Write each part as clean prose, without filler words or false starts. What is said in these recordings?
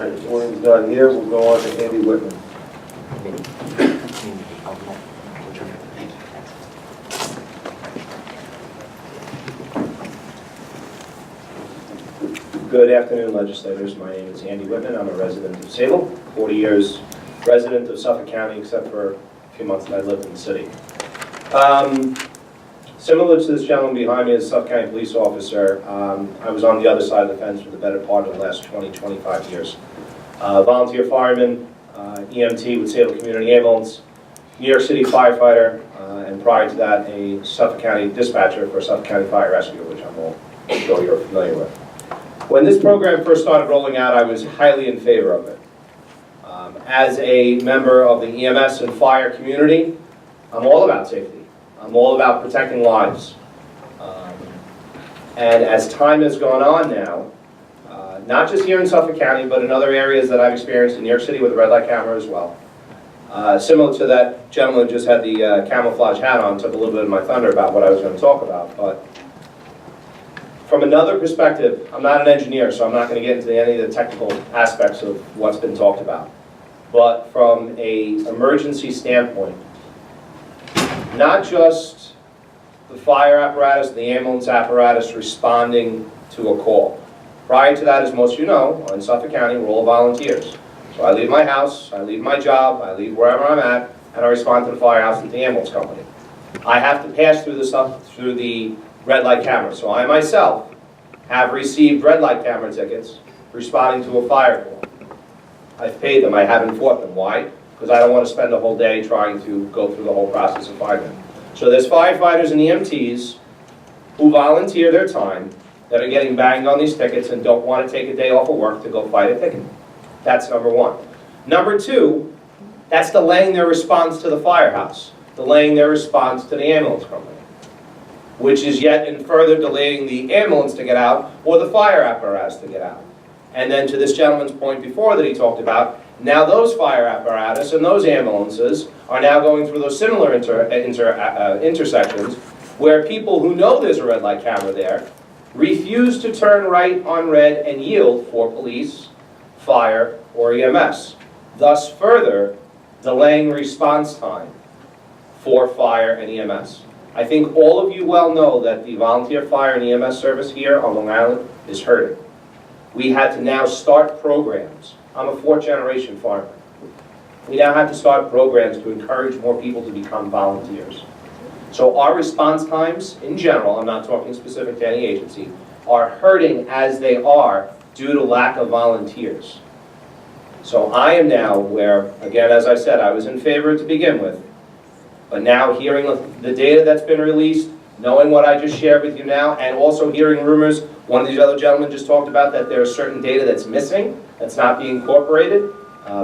When he's not here, we'll go on to Andy Whitman. Good afternoon, legislators. My name is Andy Whitman. I'm a resident of Sable, 40 years resident of Suffolk County, except for a few months that I lived in the city. Similar to this gentleman behind me as a Suffolk County police officer, I was on the other side of the fence for the better part of the last 20, 25 years. Volunteer fireman, EMT with Sable Community Ambulance, New York City firefighter, and prior to that, a Suffolk County dispatcher for Suffolk County Fire Rescue, which I'm sure you're familiar with. When this program first started rolling out, I was highly in favor of it. As a member of the EMS and fire community, I'm all about safety. I'm all about protecting lives. And as time has gone on now, not just here in Suffolk County, but in other areas that I've experienced in New York City with a red light camera as well. Similar to that gentleman who just had the camouflage hat on, took a little bit of my thunder about what I was going to talk about. But from another perspective, I'm not an engineer, so I'm not going to get into any of the technical aspects of what's been talked about. But from an emergency standpoint, not just the fire apparatus, the ambulance apparatus responding to a call. Prior to that, as most of you know, in Suffolk County, we're all volunteers. So I leave my house, I leave my job, I leave wherever I'm at, and I respond to the firehouse and the ambulance company. I have to pass through the red light camera. So I myself have received red light camera tickets responding to a fire call. I've paid them, I haven't fought them. Why? Because I don't want to spend a whole day trying to go through the whole process of finding them. So there's firefighters and EMTs who volunteer their time that are getting banged on these tickets and don't want to take a day off of work to go fight a ticket. That's number one. Number two, that's delaying their response to the firehouse, delaying their response to the ambulance company, which is yet in further delaying the ambulance to get out or the fire apparatus to get out. And then to this gentleman's point before that he talked about, now those fire apparatus and those ambulances are now going through those similar intersections where people who know there's a red light camera there refuse to turn right on red and yield for police, fire, or EMS, thus further delaying response time for fire and EMS. I think all of you well know that the volunteer fire and EMS service here on Long Island is hurting. We had to now start programs. I'm a fourth-generation farmer. We now have to start programs to encourage more people to become volunteers. So our response times, in general, I'm not talking specific to any agency, are hurting as they are due to lack of volunteers. So I am now where, again, as I said, I was in favor to begin with, but now hearing the data that's been released, knowing what I just shared with you now, and also hearing rumors, one of these other gentlemen just talked about that there is certain data that's missing, that's not being incorporated,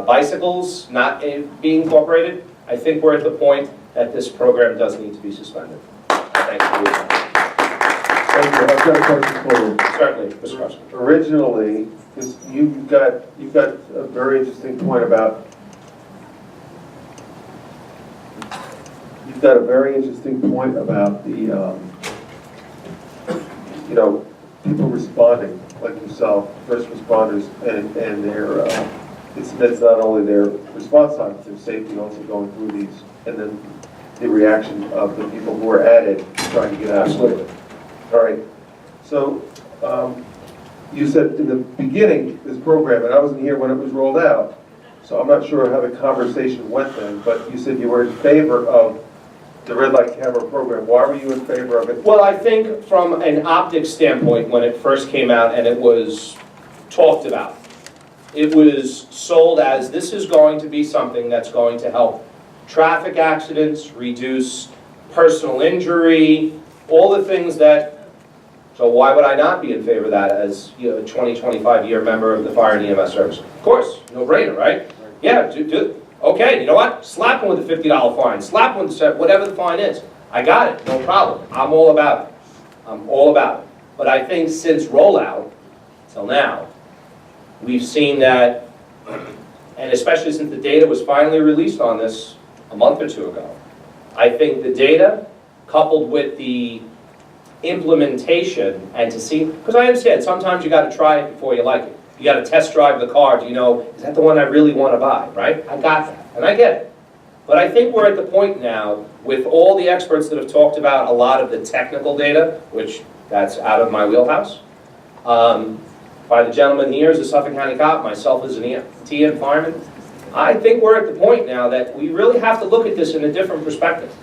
bicycles not being incorporated, I think we're at the point that this program does need to be suspended. Thank you. Thank you. I've got a question for you. Certainly, Mr. President. Originally, because you've got a very interesting point about the people responding like yourself, first responders, and their it's not only their response time, it's their safety also going through these, and then the reaction of the people who are at it trying to get out. Absolutely. All right. So you said in the beginning this program, and I wasn't here when it was rolled out, so I'm not sure how the conversation went then. But you said you were in favor of the red light camera program. Why were you in favor of it? Well, I think from an optics standpoint, when it first came out and it was talked about, it was sold as this is going to be something that's going to help traffic accidents, reduce personal injury, all the things that, so why would I not be in favor of that as a 20, 25-year member of the fire and EMS service? Of course, no brainer, right? Yeah, okay, you know what? Slap them with a $50 fine, slap them with whatever the fine is. I got it, no problem. I'm all about it. I'm all about it. But I think since rollout till now, we've seen that, and especially since the data was finally released on this a month or two ago, I think the data coupled with the implementation and to see, because I understand sometimes you got to try it before you like it. You got to test drive the car. Do you know, is that the one I really want to buy, right? I got that, and I get it. But I think we're at the point now, with all the experts that have talked about a lot of the technical data, which that's out of my wheelhouse, by the gentleman here as a Suffolk County cop, myself as an EMT and fireman, I think we're at the point now that we really have to look at this in a different perspective.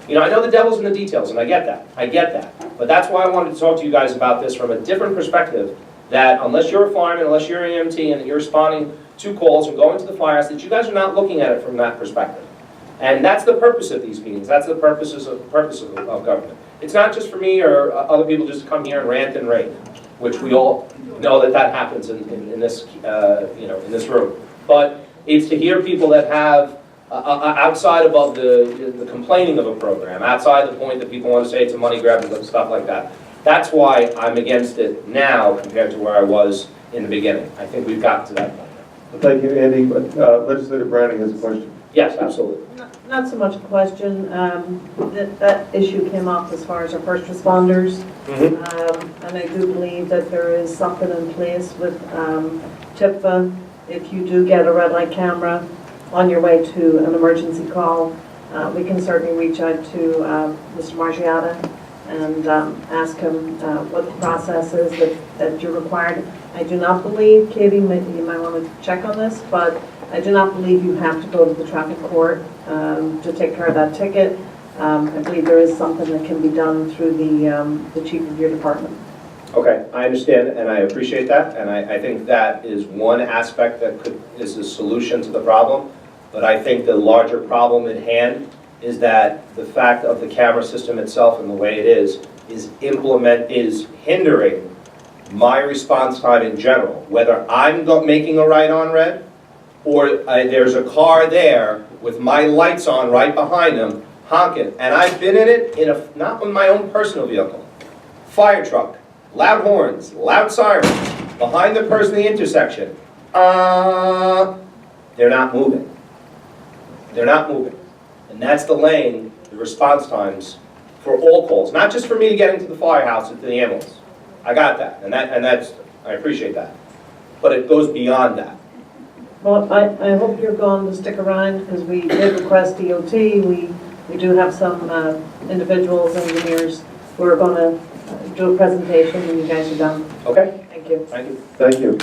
You know, I know the devil's in the details, and I get that. But that's why I wanted to talk to you guys about this from a different perspective, that unless you're a fireman, unless you're an EMT, and you're responding to calls and going to the firehouse, that you guys are not looking at it from that perspective. And that's the purpose of these meetings. That's the purpose of government. It's not just for me or other people just to come here and rant and rave, which we all know that happens in this, in this room. But it's to hear people that have, outside above the complaining of a program, outside the point that people want to say it's a money grab and stuff like that. That's why I'm against it now compared to where I was in the beginning. I think we've gotten to that point now. Thank you, Andy. Legislator Browning has a question. Yes, absolutely. Not so much a question. That issue came up as far as our first responders. And I do believe that there is something in place with TIPFA. If you do get a red light camera on your way to an emergency call, we can certainly reach out to Mr. Margiata and ask him what the process is that you're required. I do not believe, Katie, you might want to check on this, but I do not believe you have to go to the traffic court to take care of that ticket. I believe there is something that can be done through the chief of your department. Okay, I understand and I appreciate that, and I think that is one aspect that is a solution to the problem. But I think the larger problem at hand is that the fact of the camera system itself and the way it is hindering my response time in general. Whether I'm making a right on red, or there's a car there with my lights on right behind them, honking. And I've been in it, not in my own personal vehicle. Fire truck, loud horns, loud sirens, behind the person in the intersection. They're not moving. They're not moving. And that's delaying the response times for all calls, not just for me to get into the firehouse and to the ambulance. I got that, and I appreciate that. But it goes beyond that. Well, I hope you're going to stick around because we did request DOT. We do have some individuals, engineers, who are going to do a presentation when you guys are done. Okay. Thank you. Thank you. Thank you.